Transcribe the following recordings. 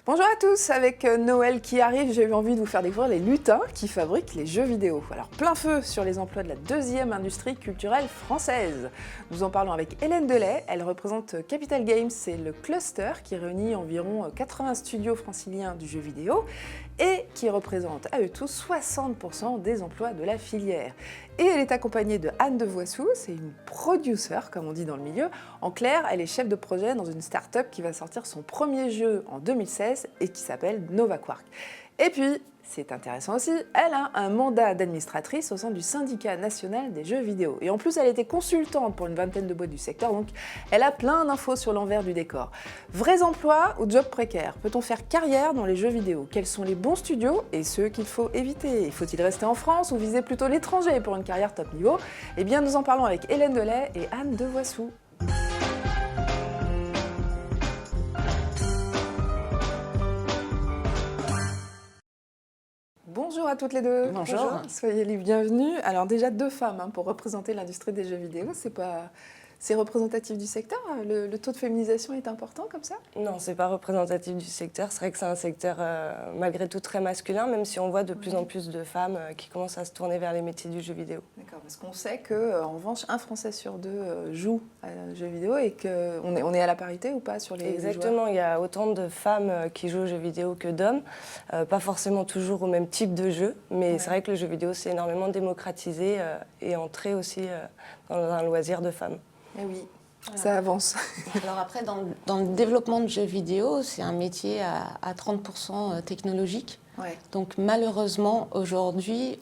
Bonjour à tous, avec Noël qui arrive, j'ai eu envie de vous faire découvrir les lutins qui fabriquent les jeux vidéo. Alors plein feu sur les emplois de la deuxième industrie culturelle française. Nous en parlons avec Hélène Delay, elle représente Capital Games, c'est le cluster qui réunit environ 80 studios franciliens du jeu vidéo et qui représente à eux tous 60% des emplois de la filière. Et elle est accompagnée de Anne Devoissou, c'est une producer comme on dit dans le milieu. En clair, elle est chef de projet dans une start-up qui va sortir son premier jeu en 2016 et qui s'appelle Nova Quark. Et puis, c'est intéressant aussi, elle a un mandat d'administratrice au sein du syndicat national des jeux vidéo. Et en plus, elle était consultante pour une vingtaine de boîtes du secteur, donc elle a plein d'infos sur l'envers du décor. Vrais emplois ou jobs précaires? Peut-on faire carrière dans les jeux vidéo? Quels sont les bons studios et ceux qu'il faut éviter? Faut-il rester en France ou viser plutôt l'étranger pour une carrière top niveau? Eh bien, nous en parlons avec Hélène Delay et Anne Devoissou. Bonjour à toutes les deux. Bonjour. Soyez les bienvenues. Alors déjà deux femmes pour représenter l'industrie des jeux vidéo, c'est représentatif du secteur? Le taux de féminisation est important comme ça? Non, c'est pas représentatif du secteur. C'est vrai que c'est un secteur malgré tout très masculin, même si on voit de plus en plus de femmes qui commencent à se tourner vers les métiers du jeu vidéo. D'accord, parce qu'on sait qu'en revanche, un Français sur deux joue à jeux vidéo et qu'on est à la parité ou pas sur les Exactement, joueurs? il y a autant de femmes qui jouent aux jeux vidéo que d'hommes. Pas forcément toujours au même type de jeu, mais c'est vrai que le jeu vidéo s'est énormément démocratisé et entré aussi dans un loisir de femmes. Eh oui, voilà. Ça avance. Alors après, dans le développement de jeux vidéo, c'est un métier à 30% technologique. Ouais. Donc malheureusement, aujourd'hui,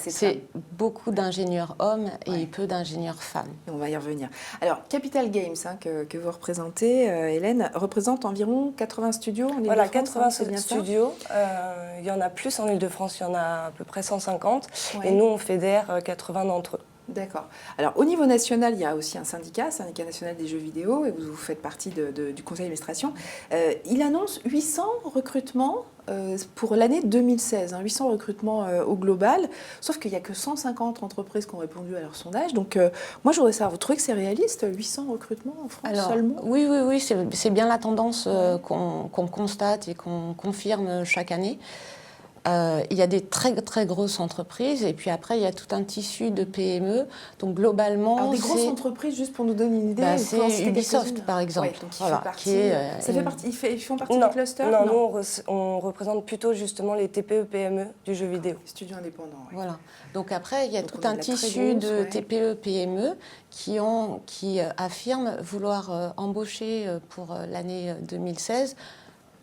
c'est beaucoup d'ingénieurs hommes et peu d'ingénieurs femmes. Et on va y revenir. Alors, Capital Games, que vous représentez, Hélène, représente environ 80 studios en Ile-de-France. Voilà, 80 studios. Ça Il y en a plus en Ile-de-France, il y en a à peu près 150. Ouais. Et nous, on fédère 80 d'entre eux. D'accord. Alors, au niveau national, il y a aussi un syndicat national des jeux vidéo, et vous faites partie du conseil d'administration. Il annonce 800 recrutements pour l'année 2016, 800 recrutements au global, sauf qu'il n'y a que 150 entreprises qui ont répondu à leur sondage. Donc, moi, je voudrais savoir, vous trouvez que c'est réaliste, 800 recrutements en France seulement? Oui, c'est bien la tendance qu'on constate et qu'on confirme chaque année. Il y a des très très grosses entreprises et puis après il y a tout un tissu de PME. Donc globalement, alors, des grosses entreprises, juste pour nous donner une idée, c'est Ubisoft par exemple. Ouais, donc ils font partie du cluster? Non, nous on représente plutôt justement les TPE PME du jeu vidéo. Studios indépendants. Oui. Voilà. Donc après il y a tout un tissu de TPE PME qui affirment vouloir embaucher pour l'année 2016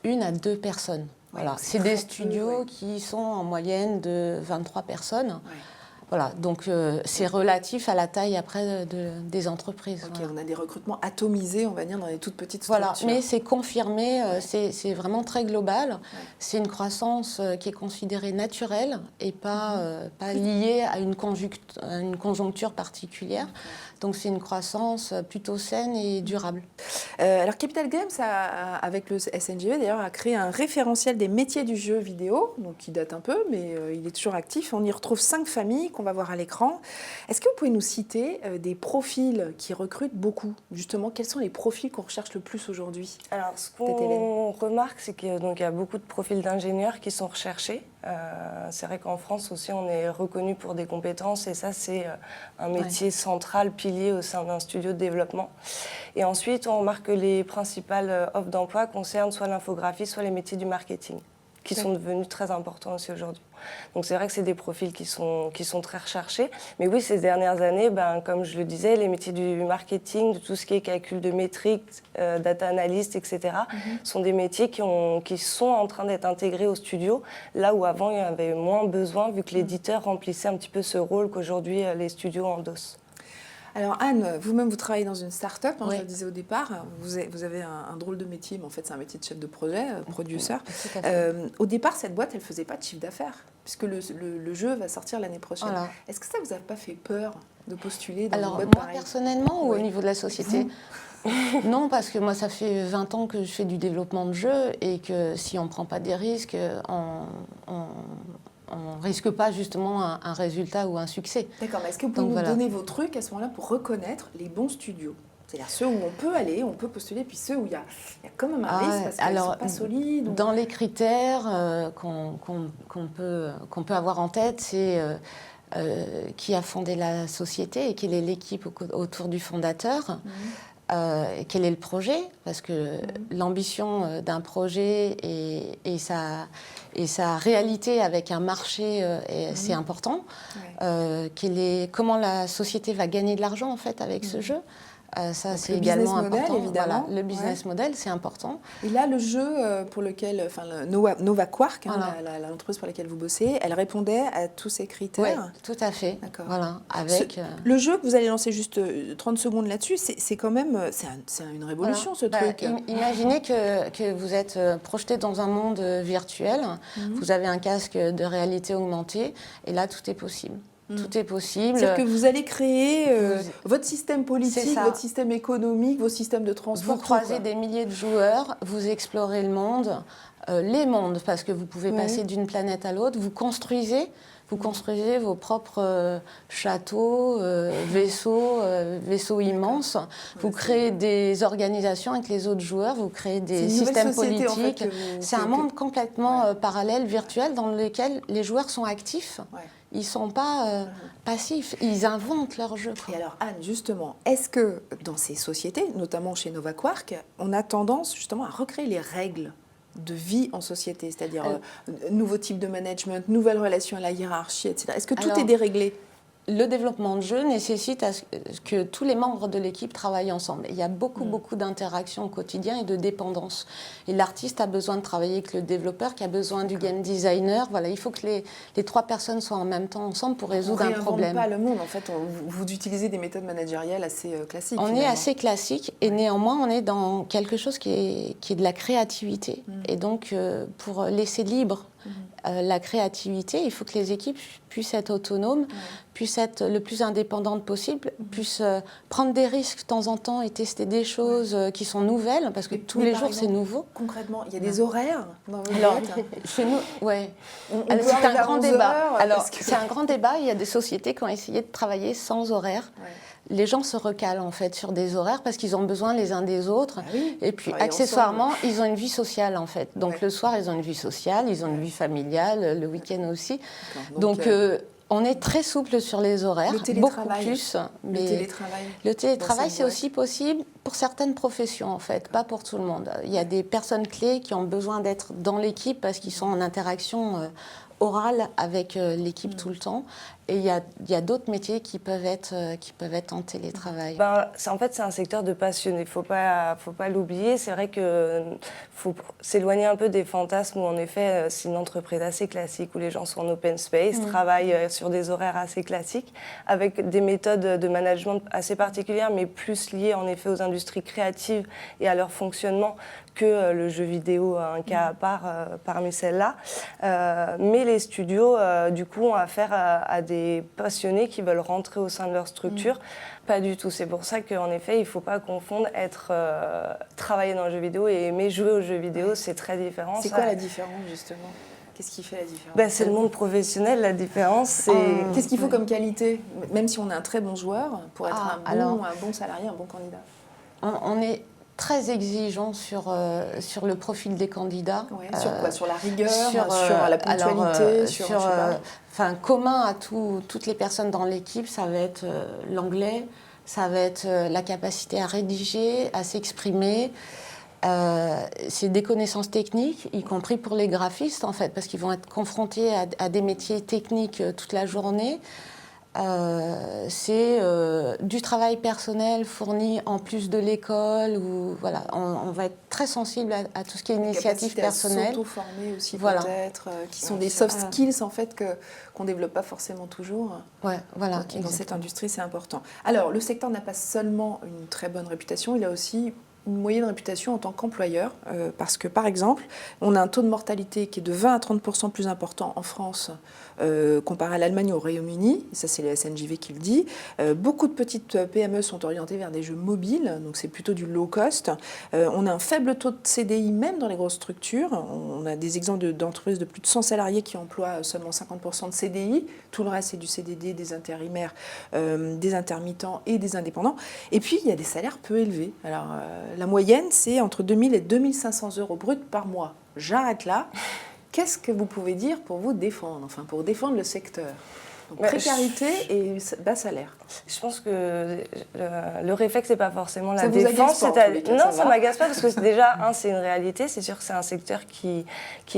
1 à 2 personnes. Voilà, c'est des studios qui sont en moyenne de 23 personnes. Ouais. Voilà, donc c'est relatif à la taille après des entreprises. Ok, voilà. On a des recrutements atomisés, on va dire, dans les toutes petites structures. Voilà, mais c'est confirmé, c'est vraiment très global. Ouais. C'est une croissance qui est considérée naturelle et pas liée à une conjoncture particulière. Okay. Donc c'est une croissance plutôt saine et durable. Alors Capital Games, avec le SNJV d'ailleurs, a créé un référentiel des métiers du jeu vidéo, donc qui date un peu, mais il est toujours actif. On y retrouve 5 familles qu'on va voir à l'écran. Est-ce que vous pouvez nous citer des profils qui recrutent beaucoup? Justement, quels sont les profils qu'on recherche le plus aujourd'hui? Alors ce qu'on remarque, c'est qu'il y a beaucoup de profils d'ingénieurs qui sont recherchés. C'est vrai qu'en France aussi, on est reconnu pour des compétences et ça, c'est un métier central, pilier au sein d'un studio de développement. Et ensuite, on remarque que les principales offres d'emploi concernent soit l'infographie, soit les métiers du marketing, qui sont devenus très importants aussi aujourd'hui. Donc c'est vrai que c'est des profils qui sont très recherchés. Mais oui, ces dernières années, comme je le disais, les métiers du marketing, de tout ce qui est calcul de métriques, data analyst, etc., sont des métiers qui sont en train d'être intégrés au studio, là où avant il y avait moins besoin, vu que l'éditeur remplissait un petit peu ce rôle qu'aujourd'hui les studios endossent. Alors Anne, vous-même vous travaillez dans une start-up, oui. Je le disais au départ, vous avez un drôle de métier, mais en fait c'est un métier de chef de projet, producer. Au départ, cette boîte, elle ne faisait pas de chiffre d'affaires, puisque le jeu va sortir l'année prochaine. Voilà. Est-ce que ça vous a pas fait peur de postuler dans une boîte pareille? Personnellement ou au niveau de la société? Non, parce que moi, ça fait 20 ans que je fais du développement de jeux et que si on ne prend pas des risques, on ne risque pas justement un résultat ou un succès. D'accord, mais est-ce que vous pouvez nous donner vos trucs à ce moment-là pour reconnaître les bons studios? C'est-à-dire ceux où on peut aller, on peut postuler, puis ceux où il y a quand même un risque parce qu'ils ne sont pas solides. Dans les critères qu'on peut avoir en tête, c'est qui a fondé la société et quelle est l'équipe autour du fondateur. Quel est le projet, parce que l'ambition d'un projet et sa réalité avec un marché, c'est important. Comment la société va gagner de l'argent en fait avec ce jeu. Ça, c'est également important. Évidemment. Voilà, le business model, c'est important. Et là, le jeu pour lequel, enfin, Nova Quark, l'entreprise pour laquelle vous bossez, elle répondait à tous ces critères. Oui, tout à fait. D'accord. Voilà, avec, le jeu que vous allez lancer juste 30 secondes là-dessus, c'est quand même c'est une révolution, ce truc. Imaginez que vous êtes projeté dans un monde virtuel, vous avez un casque de réalité augmentée, et là, tout est possible. Tout est possible. C'est-à-dire que vous allez créer votre système politique, votre système économique, vos systèmes de transport. Vous croisez des milliers de joueurs, vous explorez le monde, les mondes, parce que vous pouvez passer d'une planète à l'autre, vous construisez vos propres châteaux, vaisseaux immenses. Vous créez des organisations avec les autres joueurs, vous créez des systèmes politiques. En fait, c'est un monde complètement parallèle, virtuel, dans lequel les joueurs sont actifs. Ils ne sont pas passifs, ils inventent leur jeu. Et alors Anne, justement, est-ce que dans ces sociétés, notamment chez Nova Quark, on a tendance justement à recréer les règles de vie en société, c'est-à-dire nouveau type de management, nouvelles relations à la hiérarchie, etc. Est-ce que tout est déréglé ? Le développement de jeu nécessite que tous les membres de l'équipe travaillent ensemble. Il y a beaucoup d'interactions au quotidien et de dépendance. Et l'artiste a besoin de travailler avec le développeur, qui a besoin du game designer. Voilà, il faut que les trois personnes soient en même temps ensemble pour résoudre un problème. On ne réinvente pas le monde. En fait, vous utilisez des méthodes managériales assez classiques. On est assez classique et néanmoins, on est dans quelque chose qui est de la créativité. Et donc, pour laisser libre la créativité, il faut que les équipes puissent être autonomes, puissent être le plus indépendantes possible, puissent prendre des risques de temps en temps et tester des choses qui sont nouvelles, parce que tous les jours, c'est nouveau. Concrètement, il y a des horaires dans vos boîtes. Chez nous, c'est un grand débat. C'est un grand débat. Il y a des sociétés qui ont essayé de travailler sans horaire. Les gens se recalent en fait sur des horaires parce qu'ils ont besoin les uns des autres. Et puis accessoirement, ils ont une vie sociale en fait. Donc le soir, ils ont une vie sociale, ils ont une vie familiale, le week-end aussi. Donc on est très souple sur les horaires, beaucoup plus. Mais le télétravail, c'est aussi possible pour certaines professions en fait, pas pour tout le monde. Il y a des personnes clés qui ont besoin d'être dans l'équipe parce qu'ils sont en interaction orale avec l'équipe tout le temps. Et il y a d'autres métiers qui peuvent être en télétravail. En fait, c'est un secteur de passionnés. Faut pas l'oublier. C'est vrai que faut s'éloigner un peu des fantasmes où, en effet, c'est une entreprise assez classique où les gens sont en open space, travaillent sur des horaires assez classiques, avec des méthodes de management assez particulières, mais plus liées, en effet, aux industries créatives et à leur fonctionnement que le jeu vidéo, un cas à part parmi celles-là. Mais les studios, du coup, ont affaire à des passionnés qui veulent rentrer au sein de leur structure. Pas du tout. C'est pour ça qu'en effet, il ne faut pas confondre travailler dans le jeu vidéo et aimer jouer aux jeux vidéo. C'est très différent. C'est quoi la différence, justement ? Qu'est-ce qui fait la différence ? C'est le monde professionnel, la différence. Qu'est-ce qu'il faut comme qualité ? Même si on est un très bon joueur, pour être un bon salarié, un bon candidat. On est très exigeant sur le profil des candidats. Sur quoi ? Sur la rigueur, sur la ponctualité, commun à toutes les personnes dans l'équipe, ça va être l'anglais, ça va être la capacité à rédiger, à s'exprimer. C'est des connaissances techniques, y compris pour les graphistes en fait, parce qu'ils vont être confrontés à des métiers techniques toute la journée. C'est du travail personnel fourni en plus de l'école. Voilà, on va être très sensible à tout ce qui est initiative personnelle. S'auto-former aussi peut-être, qui sont des soft skills en fait qu'on ne développe pas forcément toujours. Voilà. Dans cette industrie, c'est important. Alors, le secteur n'a pas seulement une très bonne réputation, il a aussi une moyenne réputation en tant qu'employeur, parce que par exemple, on a un taux de mortalité qui est de 20 à 30% plus important en France comparé à l'Allemagne ou au Royaume-Uni, ça c'est le SNJV qui le dit. Beaucoup de petites PME sont orientées vers des jeux mobiles, donc c'est plutôt du low cost. On a un faible taux de CDI même dans les grosses structures. On a des exemples d'entreprises de plus de 100 salariés qui emploient seulement 50% de CDI. Tout le reste c'est du CDD, des intérimaires, des intermittents et des indépendants. Et puis il y a des salaires peu élevés. Alors la moyenne c'est entre 2000 et 2500 euros bruts par mois. J'arrête là. Qu'est-ce que vous pouvez dire pour vous défendre, enfin pour défendre le secteur? Donc, précarité et bas salaire. Je pense que le réflexe, c'est pas forcément la ça défense. Vous agace pas, non, ça m'agace pas parce que déjà, c'est une réalité. C'est sûr que c'est un secteur qui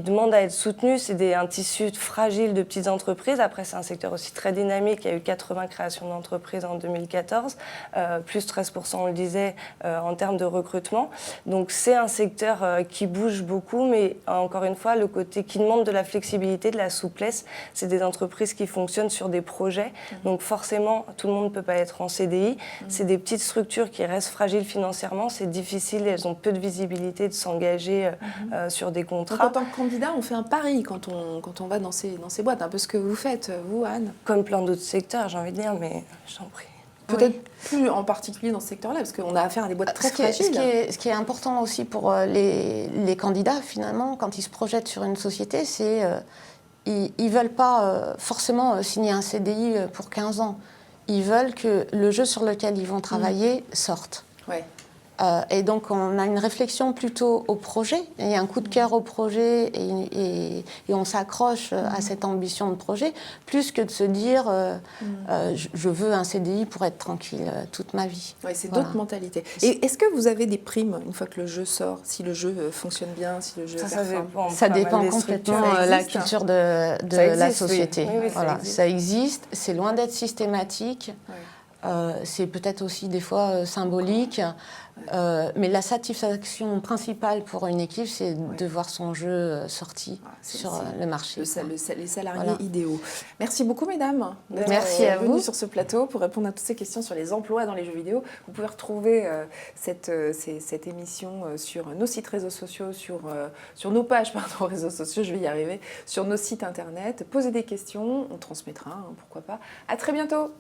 demande à être soutenu. C'est un tissu fragile de petites entreprises. Après, c'est un secteur aussi très dynamique. Il y a eu 80 créations d'entreprises en 2014, plus 13%, on le disait, en termes de recrutement. Donc, c'est un secteur qui bouge beaucoup, mais encore une fois, le côté qui demande de la flexibilité, de la souplesse, c'est des entreprises qui fonctionnent sur des projets. Donc, forcément, tout le monde ne peut pas être en CDI. C'est des petites structures qui restent fragiles financièrement. C'est difficile, elles ont peu de visibilité de s'engager sur des contrats. Donc, en tant que candidat, on fait un pari quand on va dans ces boîtes. Un peu ce que vous faites, vous, Anne. Comme plein d'autres secteurs, j'ai envie de dire, mais je t'en prie. Peut-être plus en particulier dans ce secteur-là, parce qu'on a affaire à des boîtes très fragiles. Ce qui est important aussi pour les candidats, finalement, quand ils se projettent sur une société, c'est ils ne veulent pas forcément signer un CDI pour 15 ans. Ils veulent que le jeu sur lequel ils vont travailler sorte. Ouais. Et donc, on a une réflexion plutôt au projet. Il y a un coup de cœur au projet et on s'accroche à cette ambition de projet, plus que de se dire je veux un CDI pour être tranquille toute ma vie. Oui, c'est d'autres mentalités. Et est-ce que vous avez des primes une fois que le jeu sort, si le jeu fonctionne bien, si le jeu performe? Ça dépend complètement de la culture de la société. Oui, voilà, ça existe. C'est loin d'être systématique. Oui. C'est peut-être aussi des fois symbolique. Mais la satisfaction principale pour une équipe, c'est de voir son jeu sorti sur le marché. Les salariés idéaux. Merci beaucoup, mesdames, d'être venues sur ce plateau pour répondre à toutes ces questions sur les emplois dans les jeux vidéo. Vous pouvez retrouver cette émission sur nos sites réseaux sociaux, sur nos pages réseaux sociaux, je vais y arriver, sur nos sites internet. Posez des questions, on transmettra, pourquoi pas. À très bientôt.